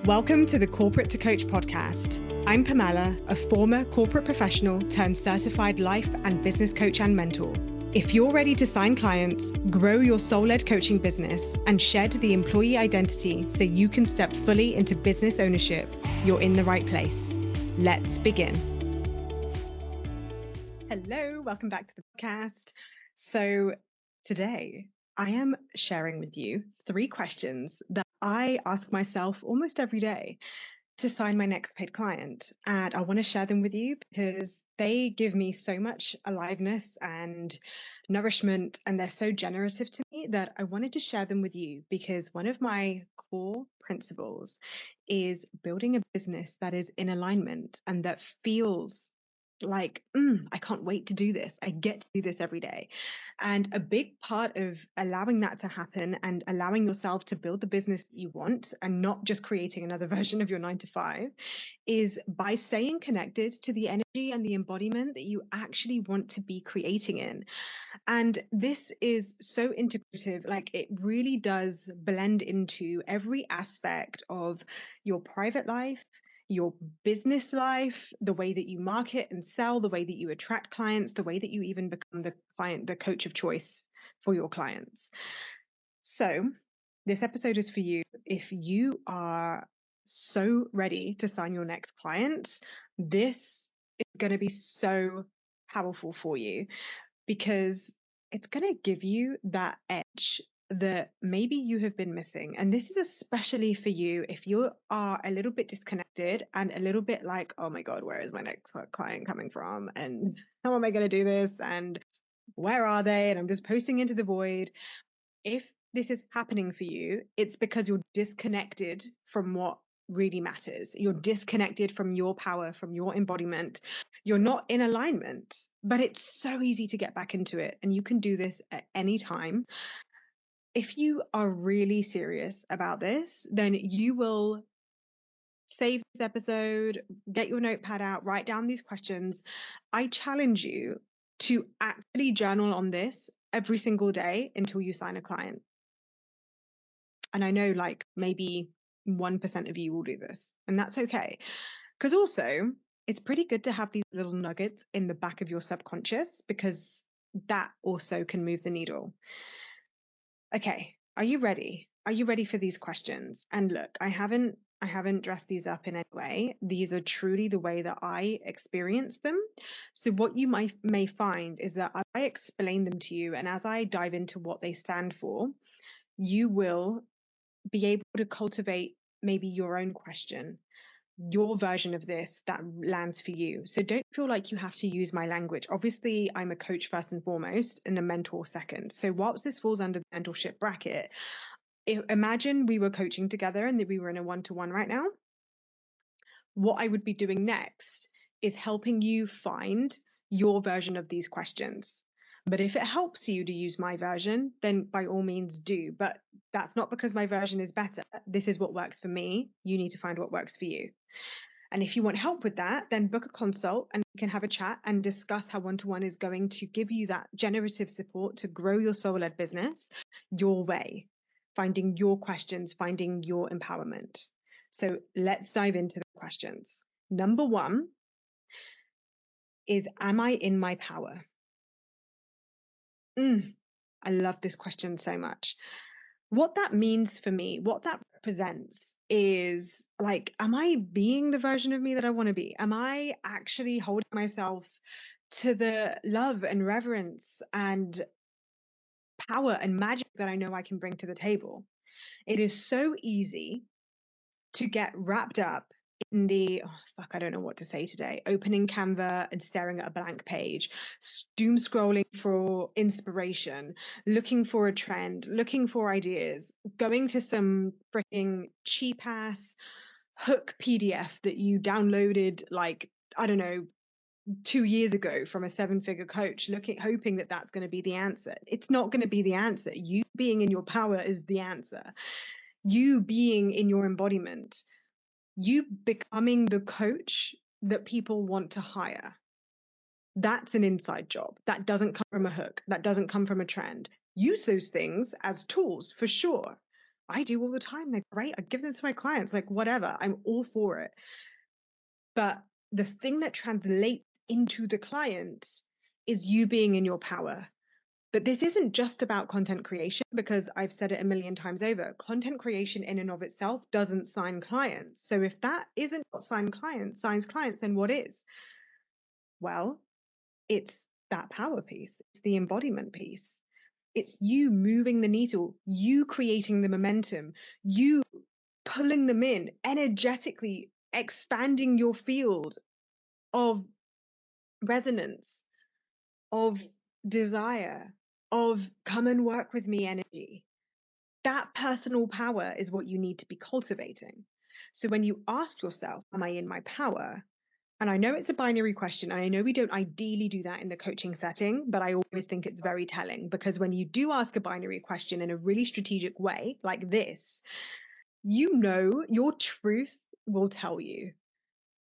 Welcome to the Corporate to Coach podcast. I'm Pamela, a former corporate professional turned certified life and business coach and mentor. If you're ready to sign clients, grow your soul-led coaching business, and shed the employee identity so you can step fully into business ownership, you're in the right place. Let's begin. Hello, welcome back to the podcast. So today I am sharing with you 3 questions that I ask myself almost every day to sign my next paid client. And I want to share them with you because they give me so much aliveness and nourishment, and they're so generative to me that I wanted to share them with you because one of my core principles is building a business that is in alignment and that feels like, I can't wait to do this. I get to do this every day. And a big part of allowing that to happen and allowing yourself to build the business that you want and not just creating another version of your 9 to 5 is by staying connected to the energy and the embodiment that you actually want to be creating in. And this is so integrative, like it really does blend into every aspect of your private life, your business life, the way that you market and sell, the way that you attract clients, the way that you even become the coach of choice for your clients. So this episode is for you if you are so ready to sign your next client. This is going to be so powerful for you because it's going to give you that edge that maybe you have been missing. And this is especially for you if you are a little bit disconnected and a little bit like, oh my God, where is my next client coming from? And how am I going to do this? And where are they? And I'm just posting into the void. If this is happening for you, it's because you're disconnected from what really matters. You're disconnected from your power, from your embodiment. You're not in alignment, but it's so easy to get back into it. And you can do this at any time. If you are really serious about this, then you will save this episode, get your notepad out, write down these questions. I challenge you to actually journal on this every single day until you sign a client. And I know like maybe 1% of you will do this, and that's okay. Because also, it's pretty good to have these little nuggets in the back of your subconscious because that also can move the needle. Okay, are you ready? Are you ready for these questions? And look, I haven't dressed these up in any way. These are truly the way that I experience them. So what you may find is that as I explain them to you and as I dive into what they stand for, you will be able to cultivate maybe your own question, your version of this that lands for you. So don't feel like you have to use my language. Obviously, I'm a coach first and foremost and a mentor second. So whilst this falls under the mentorship bracket, imagine we were coaching together and that we were in a one-to-one right now. What I would be doing next is helping you find your version of these questions. But if it helps you to use my version, then by all means do. But that's not because my version is better. This is what works for me. You need to find what works for you. And if you want help with that, then book a consult and we can have a chat and discuss how one-to-one is going to give you that generative support to grow your soul-led business your way, finding your questions, finding your empowerment. So let's dive into the questions. Number 1 is, am I in my power? I love this question so much. What that means for me, what that represents is like, am I being the version of me that I want to be? Am I actually holding myself to the love and reverence and power and magic that I know I can bring to the table? It is so easy to get wrapped up in the, I don't know what to say today, opening Canva and staring at a blank page, doom scrolling for inspiration, looking for a trend, looking for ideas, going to some freaking cheap ass hook PDF that you downloaded like, I don't know, 2 years ago from a 7-figure coach, hoping that that's going to be the answer. It's not going to be the answer. You being in your power is the answer. You being in your embodiment, you becoming the coach that people want to hire. That's an inside job. That doesn't come from a hook. That doesn't come from a trend. Use those things as tools for sure, I do all the time. They're great. I give them to my clients, like whatever. I'm all for it. But the thing that translates into the client is you being in your power. But this isn't just about content creation, because I've said it a million times over. Content creation in and of itself doesn't sign clients. So if that isn't what signs clients, then what is? Well, it's that power piece. It's the embodiment piece. It's you moving the needle, you creating the momentum, you pulling them in, energetically expanding your field of resonance, of desire, of come and work with me energy. That personal power is what you need to be cultivating. So when you ask yourself, am I in my power? And I know it's a binary question, and I know we don't ideally do that in the coaching setting, but I always think it's very telling, because when you do ask a binary question in a really strategic way, like this, you know your truth will tell you.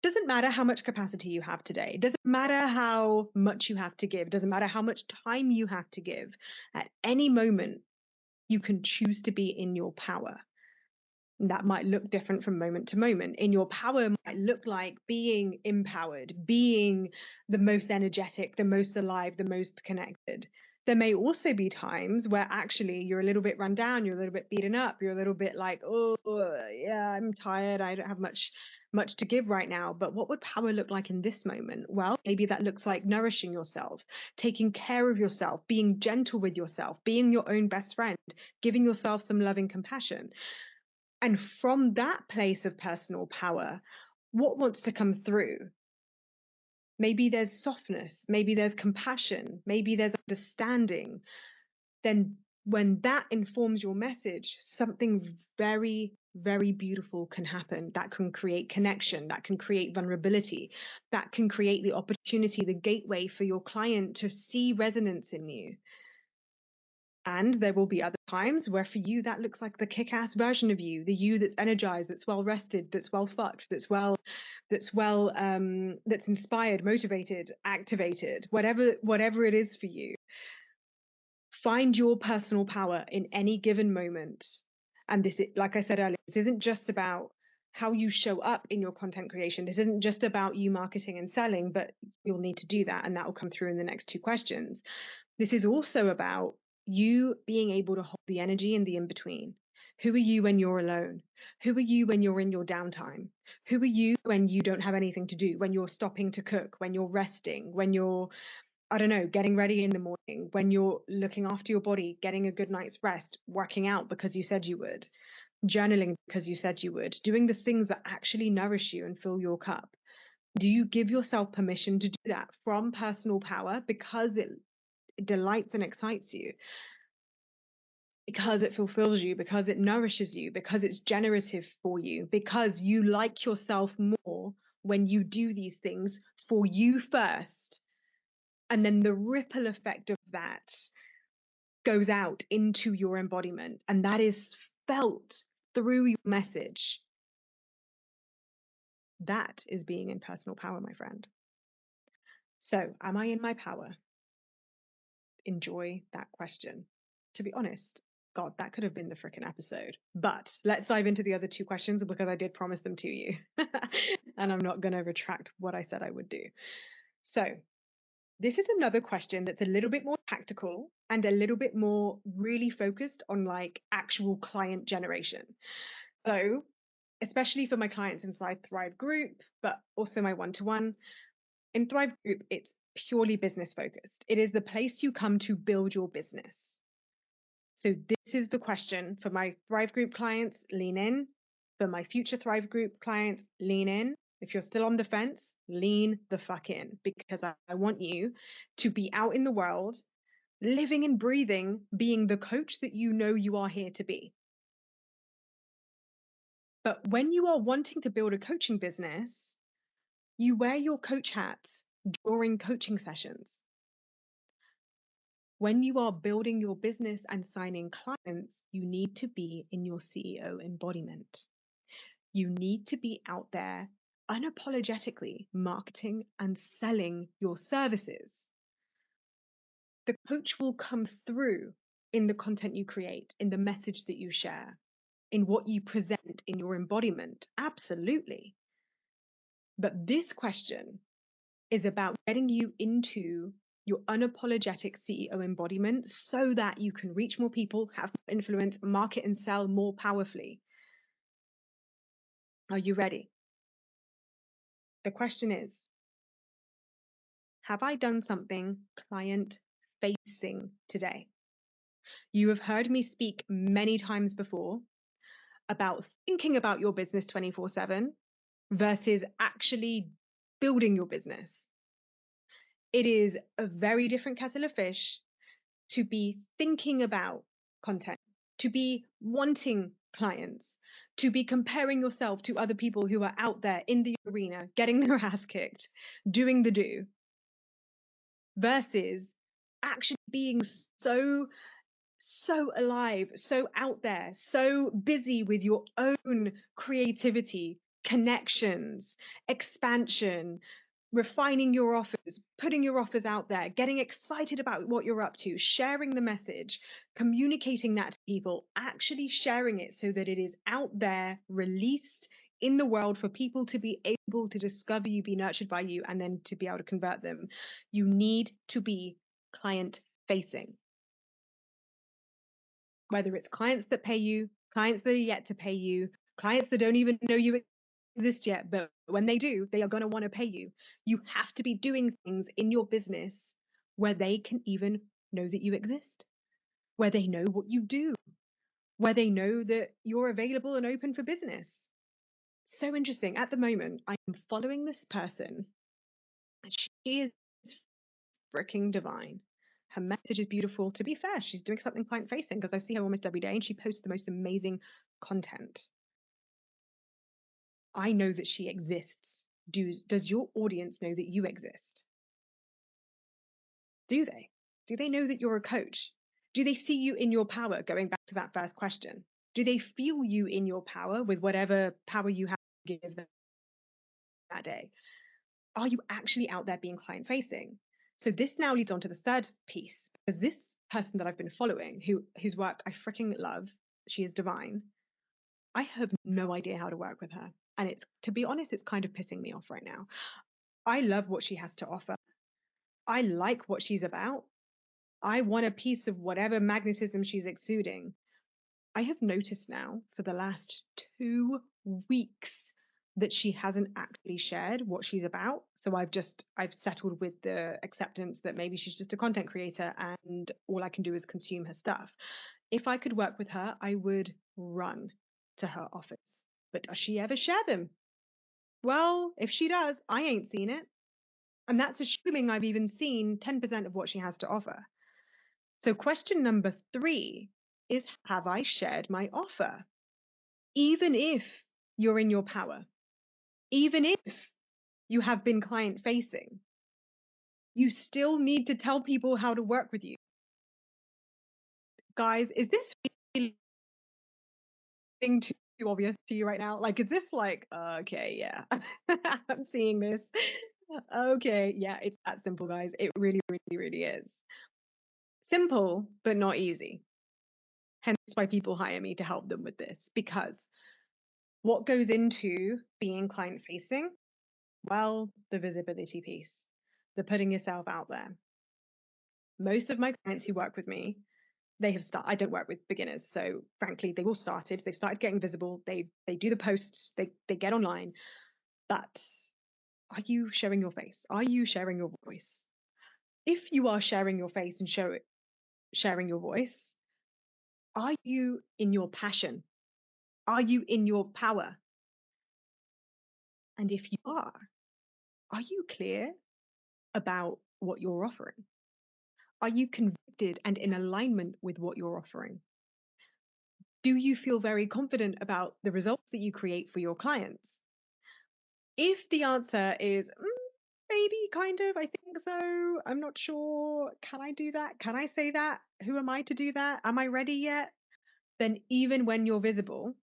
Doesn't matter how much capacity you have today. Doesn't matter how much you have to give. Doesn't matter how much time you have to give. At any moment, you can choose to be in your power. That might look different from moment to moment. In your power might look like being empowered, being the most energetic, the most alive, the most connected. There may also be times where actually you're a little bit run down, you're a little bit beaten up, you're a little bit like, oh, yeah, I'm tired, I don't have much to give right now. But what would power look like in this moment? Well, maybe that looks like nourishing yourself, taking care of yourself, being gentle with yourself, being your own best friend, giving yourself some loving compassion. And from that place of personal power, what wants to come through? Maybe there's softness, maybe there's compassion, maybe there's understanding. Then when that informs your message, something very, very beautiful can happen. That can create connection, that can create vulnerability, that can create the opportunity, the gateway for your client to see resonance in you. And there will be other times where for you, that looks like the kick-ass version of you, the you that's energized, that's well rested, that's well fucked, that's inspired, motivated, activated, whatever it is for you. Find your personal power in any given moment. And this, like I said earlier, this isn't just about how you show up in your content creation. This isn't just about you marketing and selling, but you'll need to do that. And that will come through in the next two questions. This is also about you being able to hold the energy in the in-between. Who are you when you're alone? Who are you when you're in your downtime? Who are you when you don't have anything to do, when you're stopping to cook, when you're resting, when you're, I don't know, getting ready in the morning, when you're looking after your body, getting a good night's rest, working out because you said you would, journaling because you said you would, doing the things that actually nourish you and fill your cup? Do you give yourself permission to do that from personal power because it delights and excites you, because it fulfills you, because it nourishes you, because it's generative for you, because you like yourself more when you do these things for you first, and then the ripple effect of that goes out into your embodiment, and that is felt through your message. That is being in personal power, my friend. So, am I in my power? Enjoy that question. To be honest, God, that could have been the frickin' episode. But let's dive into the other two questions, because I did promise them to you. And I'm not going to retract what I said I would do. So this is another question that's a little bit more tactical and a little bit more really focused on like actual client generation. So especially for my clients inside Thrive Group, but also my one-to-one. In Thrive Group, it's purely business focused. It is the place you come to build your business. So this is the question for my Thrive Group clients, lean in. For my future Thrive Group clients, lean in. If you're still on the fence, lean the fuck in, because I want you to be out in the world, living and breathing, being the coach that you know you are here to be. But when you are wanting to build a coaching business, you wear your coach hats during coaching sessions. When you are building your business and signing clients, you need to be in your CEO embodiment. You need to be out there unapologetically marketing and selling your services. The coach will come through in the content you create, in the message that you share. in what you present in your embodiment. Absolutely. But this question is about getting you into your unapologetic CEO embodiment so that you can reach more people, have influence, market and sell more powerfully. Are you ready? The question is, have I done something client facing today? You have heard me speak many times before about thinking about your business 24/7 versus actually building your business. It is a very different kettle of fish to be thinking about content, to be wanting clients, to be comparing yourself to other people who are out there in the arena, getting their ass kicked, doing the do, versus actually being so alive, so out there, so busy with your own creativity, connections, expansion, refining your offers, putting your offers out there, getting excited about what you're up to, sharing the message, communicating that to people, actually sharing it so that it is out there, released in the world for people to be able to discover you, be nurtured by you, and then to be able to convert them. You need to be client facing. Whether it's clients that pay you, clients that are yet to pay you, clients that don't even know you exist yet, but when they do, they are going to want to pay you. You have to be doing things in your business where they can even know that you exist, where they know what you do, where they know that you're available and open for business. So interesting. At the moment, I am following this person, and she is freaking divine. Her message is beautiful. To be fair, she's doing something client facing because I see her almost every day and she posts the most amazing content. I know that she exists. Does your audience know that you exist? Do they? Do they know that you're a coach? Do they see you in your power? Going back to that first question, do they feel you in your power with whatever power you have to give them that day? Are you actually out there being client facing? So this now leads on to the third piece, because this person that I've been following, whose work I freaking love, she is divine. I have no idea how to work with her. And it's, to be honest, it's kind of pissing me off right now. I love what she has to offer. I like what she's about. I want a piece of whatever magnetism she's exuding. I have noticed now for the last 2 weeks that she hasn't actually shared what she's about. So I've settled with the acceptance that maybe she's just a content creator and all I can do is consume her stuff. If I could work with her, I would run to her office. But does she ever share them? Well, if she does, I ain't seen it. And that's assuming I've even seen 10% of what she has to offer. So question number 3 is, have I shared my offer? Even if you're in your power, even if you have been client facing, you still need to tell people how to work with you. Guys, is this feeling too obvious to you right now? Like, is this like, okay, yeah, I'm seeing this. Okay, yeah, it's that simple, guys. It really, really, really is. Simple, but not easy. Hence why people hire me to help them with this, because what goes into being client facing? Well, the visibility piece, the putting yourself out there. Most of my clients who work with me, they have started. I don't work with beginners, so frankly, they all started. They've started getting visible. They do the posts. They get online. But are you showing your face? Are you sharing your voice? If you are sharing your face and sharing your voice, are you in your passion? Are you in your power? And if you are you clear about what you're offering? Are you convicted and in alignment with what you're offering? Do you feel very confident about the results that you create for your clients? If the answer is maybe, kind of, I think so, I'm not sure, can I do that? Can I say that? Who am I to do that? Am I ready yet? Then even when you're visible,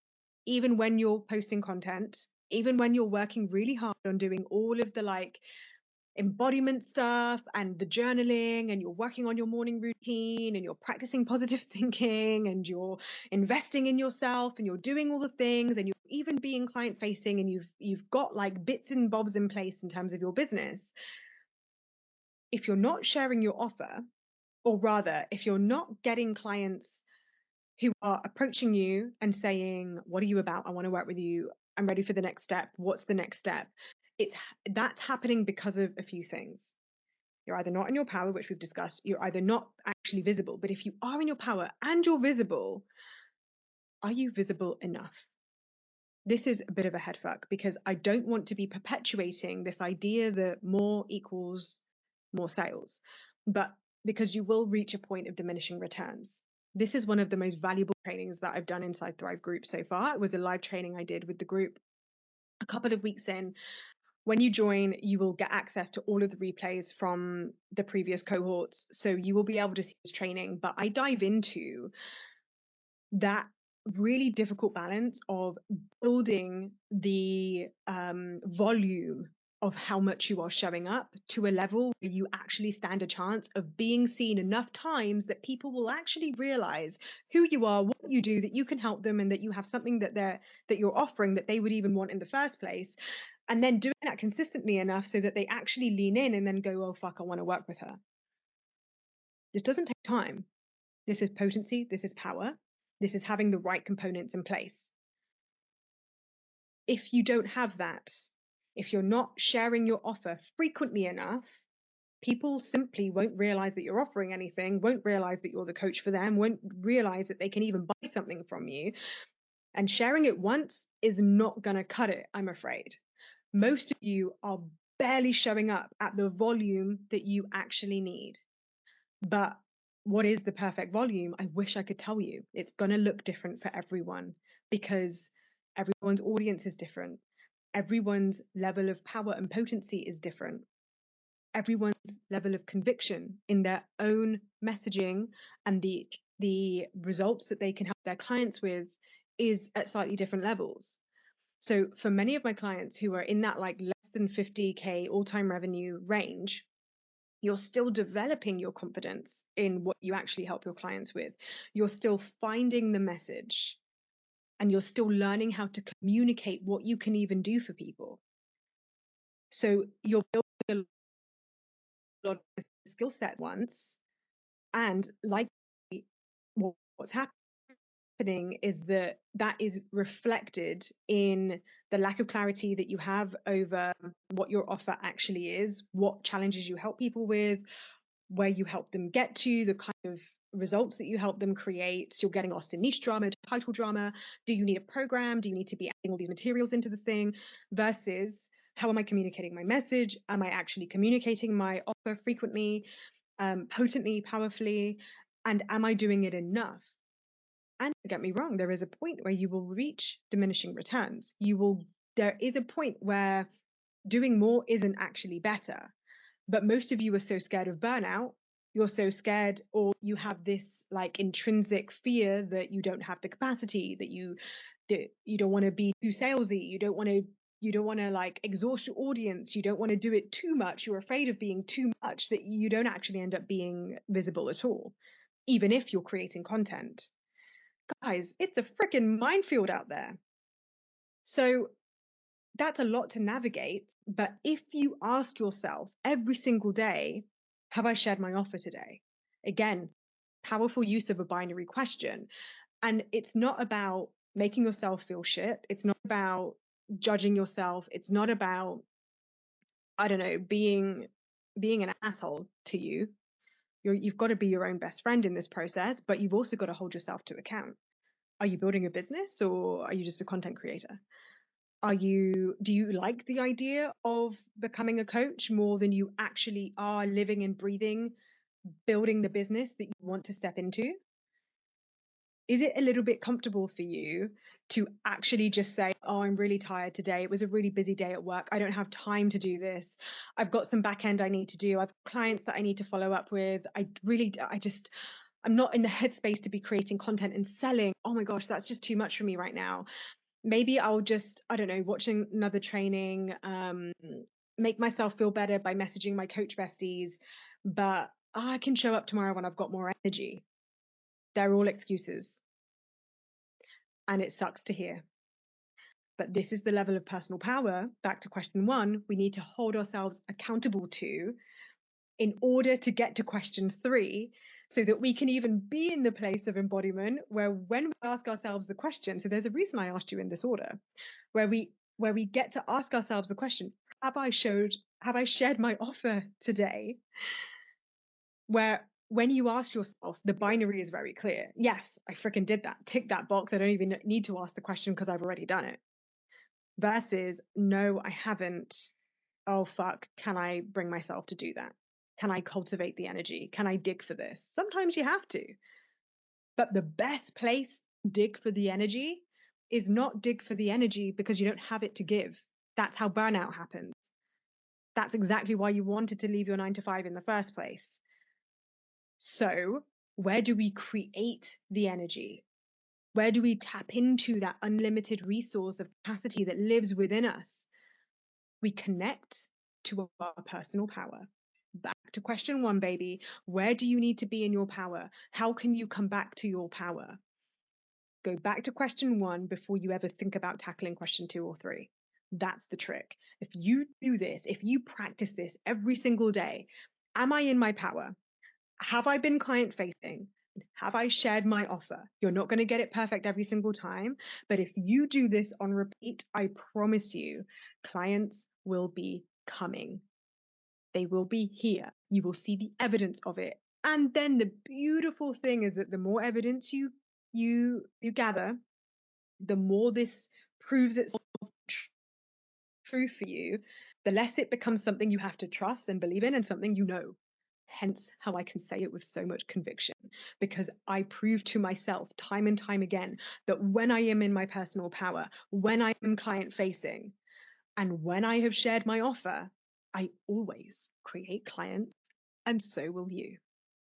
even when you're posting content, even when you're working really hard on doing all of the embodiment stuff and the journaling, and you're working on your morning routine, and you're practicing positive thinking, and you're investing in yourself, and you're doing all the things, and you're even being client facing, and you've got like bits and bobs in place in terms of your business. If you're not sharing your offer, or rather, if you're not getting clients who are approaching you and saying, "What are you about? I want to work with you. I'm ready for the next step. What's the next step?" It's That's happening because of a few things. You're either not in your power, which we've discussed, you're either not actually visible. But if you are in your power and you're visible, are you visible enough? This is a bit of a head fuck, because I don't want to be perpetuating this idea that more equals more sales, but because you will reach a point of diminishing returns. This is one of the most valuable trainings that I've done inside Thrive Group so far. It was a live training I did with the group a couple of weeks in. When you join, you will get access to all of the replays from the previous cohorts. So you will be able to see this training, but I dive into that really difficult balance of building the volume of how much you are showing up to a level where you actually stand a chance of being seen enough times that people will actually realize who you are, what you do, that you can help them, and that you have something that you're offering that they would even want in the first place. And then doing that consistently enough so that they actually lean in and then go, "Oh fuck, I want to work with her." This doesn't take time. This is potency, this is power, this is having the right components in place. If you don't have that, if you're not sharing your offer frequently enough, people simply won't realize that you're offering anything, won't realize that you're the coach for them, won't realize that they can even buy something from you. And sharing it once is not going to cut it, I'm afraid. Most of you are barely showing up at the volume that you actually need. But what is the perfect volume? I wish I could tell you. It's going to look different for everyone, because everyone's audience is different. Everyone's level of power and potency is different. Everyone's level of conviction in their own messaging and the results that they can help their clients with is at slightly different levels. So for many of my clients who are in that like less than 50K all-time revenue range, you're still developing your confidence in what you actually help your clients with. You're still finding the message, and you're still learning how to communicate what you can even do for people. So you're building a lot of skill sets once, and like what's happening is that is reflected in the lack of clarity that you have over what your offer actually is, what challenges you help people with, where you help them get to, the kind of results that you help them create. So you're getting lost in niche drama, title drama. Do you need a program? Do you need to be adding all these materials into the thing? Versus, how am I communicating my message? Am I actually communicating my offer frequently, potently, powerfully? And am I doing it enough? And don't get me wrong, there is a point where you will reach diminishing returns. There is a point where doing more isn't actually better. But most of you are so scared of burnout. You're so scared, or you have this like intrinsic fear that you don't have the capacity, that you don't want to be too salesy, you don't want to like exhaust your audience, you don't want to do it too much, you're afraid of being too much, that you don't actually end up being visible at all, even if you're creating content. Guys, it's a freaking minefield out there. So that's a lot to navigate. But if you ask yourself every single day, have I shared my offer today? Again, powerful use of a binary question. And it's not about making yourself feel shit. It's not about judging yourself. It's not about, I don't know, being an asshole to you. You've got to be your own best friend in this process, but you've also got to hold yourself to account. Are you building a business, or are you just a content creator? Do you like the idea of becoming a coach more than you actually are living and breathing, building the business that you want to step into? Is it a little bit comfortable for you to actually just say, "Oh, I'm really tired today. It was a really busy day at work. I don't have time to do this. I've got some back end I need to do. I've got clients that I need to follow up with. I'm not in the headspace to be creating content and selling. Oh my gosh, that's just too much for me right now. Maybe I'll just, I don't know, watching another training, make myself feel better by messaging my coach besties, but I can show up tomorrow when I've got more energy. They're all excuses. And it sucks to hear. But this is the level of personal power, back to question one, we need to hold ourselves accountable to in order to get to question three, so that we can even be in the place of embodiment where when we ask ourselves the question, so there's a reason I asked you in this order, where we get to ask ourselves the question, have I shared my offer today? Where when you ask yourself, the binary is very clear. Yes, I freaking did that. Tick that box. I don't even need to ask the question because I've already done it. Versus, no, I haven't. Oh, fuck. Can I bring myself to do that? Can I cultivate the energy? Can I dig for this? Sometimes you have to. But the best place to dig for the energy is not dig for the energy because you don't have it to give. That's how burnout happens. That's exactly why you wanted to leave your 9 to 5 in the first place. So, where do we create the energy? Where do we tap into that unlimited resource of capacity that lives within us? We connect to our personal power. Back to question one, baby. Where do you need to be in your power? How can you come back to your power? Go back to question one before you ever think about tackling question 2 or 3. That's the trick. If you do this, if you practice this every single day, am I in my power? Have I been client facing? Have I shared my offer? You're not going to get it perfect every single time, but if you do this on repeat, I promise you, clients will be coming. They will be here. You will see the evidence of it. And then the beautiful thing is that the more evidence you gather, the more this proves itself true for you, the less it becomes something you have to trust and believe in and something you know. Hence how I can say it with so much conviction, because I prove to myself time and time again that when I am in my personal power, when I am client facing, and when I have shared my offer, I always create clients, and so will you.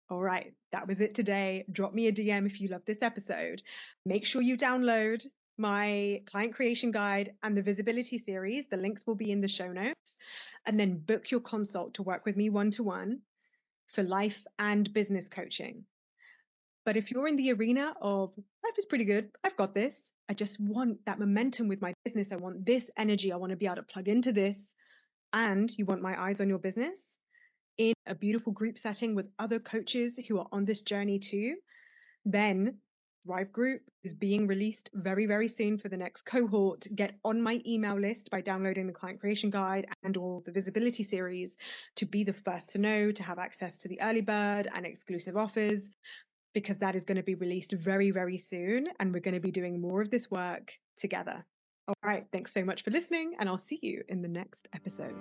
All right, that was it today. Drop me a DM if you love this episode. Make sure you download my client creation guide and the visibility series. The links will be in the show notes. And then book your consult to work with me one-to-one for life and business coaching. But if you're in the arena of life is pretty good, I've got this, I just want that momentum with my business, I want this energy, I want to be able to plug into this, and you want my eyes on your business in a beautiful group setting with other coaches who are on this journey too, then Thrive Group is being released very, very soon for the next cohort. Get on my email list by downloading the client creation guide and or the visibility series to be the first to know, to have access to the early bird and exclusive offers, because that is going to be released very, very soon. And we're going to be doing more of this work together. All right. Thanks so much for listening, and I'll see you in the next episode.